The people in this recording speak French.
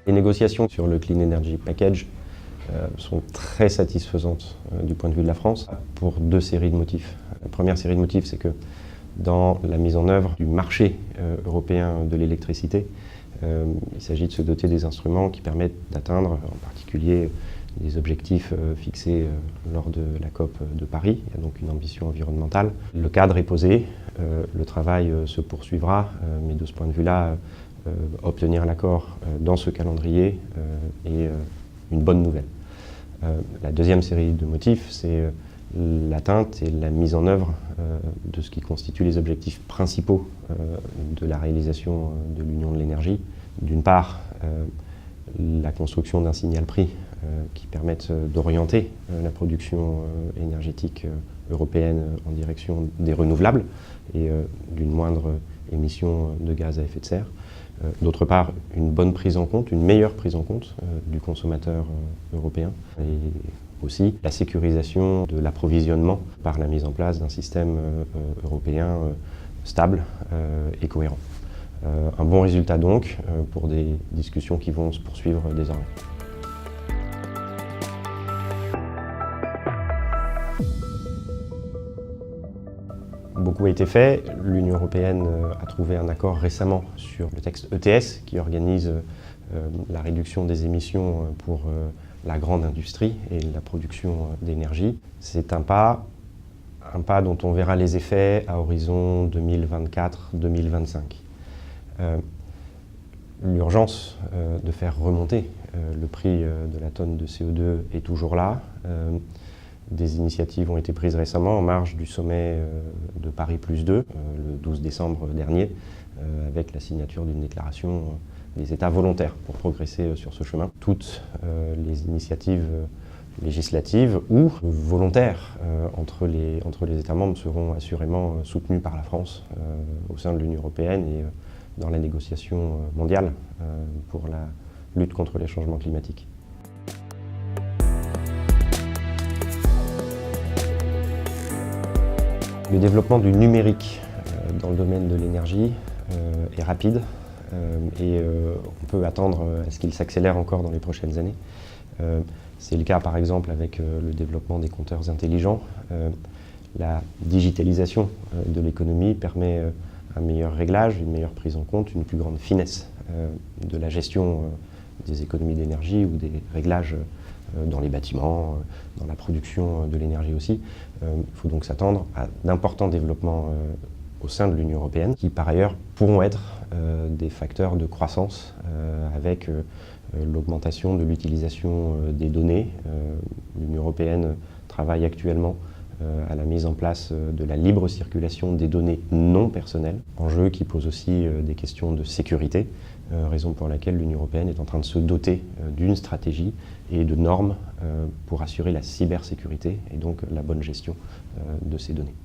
Les négociations sur le Clean Energy Package sont très satisfaisantes du point de vue de la France pour deux séries de motifs. La première série de motifs, c'est que dans la mise en œuvre du marché européen de l'électricité, il s'agit de se doter des instruments qui permettent d'atteindre en particulier les objectifs fixés lors de la COP de Paris. Il y a donc une ambition environnementale. Le cadre est posé, le travail se poursuivra, mais de ce point de vue-là, obtenir l'accord dans ce calendrier est une bonne nouvelle. La deuxième série de motifs, c'est l'atteinte et la mise en œuvre de ce qui constitue les objectifs principaux de la réalisation de l'Union de l'énergie. D'une part, la construction d'un signal prix qui permette d'orienter la production énergétique européenne en direction des renouvelables et d'une moindre émission de gaz à effet de serre. D'autre part, une bonne prise en compte, une meilleure prise en compte du consommateur européen et aussi la sécurisation de l'approvisionnement par la mise en place d'un système européen stable et cohérent. Un bon résultat donc pour des discussions qui vont se poursuivre désormais. Beaucoup a été fait. L'Union européenne a trouvé un accord récemment sur le texte ETS qui organise la réduction des émissions pour la grande industrie et la production d'énergie. C'est un pas dont on verra les effets à horizon 2024-2025. L'urgence de faire remonter le prix de la tonne de CO2 est toujours là. Des initiatives ont été prises récemment en marge du sommet de Paris +2, le 12 décembre dernier, avec la signature d'une déclaration des États volontaires pour progresser sur ce chemin. Toutes les initiatives législatives ou volontaires entre les États membres seront assurément soutenues par la France au sein de l'Union européenne et dans la négociation mondiale pour la lutte contre les changements climatiques. Le développement du numérique dans le domaine de l'énergie est rapide et on peut attendre à ce qu'il s'accélère encore dans les prochaines années. C'est le cas par exemple avec le développement des compteurs intelligents. La digitalisation de l'économie permet un meilleur réglage, une meilleure prise en compte, une plus grande finesse de la gestion des économies d'énergie ou des réglages dans les bâtiments, dans la production de l'énergie aussi. Il faut donc s'attendre à d'importants développements au sein de l'Union européenne qui par ailleurs pourront être des facteurs de croissance avec l'augmentation de l'utilisation des données. L'Union européenne travaille actuellement à la mise en place de la libre circulation des données non personnelles, enjeu qui pose aussi des questions de sécurité, raison pour laquelle l'Union européenne est en train de se doter d'une stratégie et de normes pour assurer la cybersécurité et donc la bonne gestion de ces données.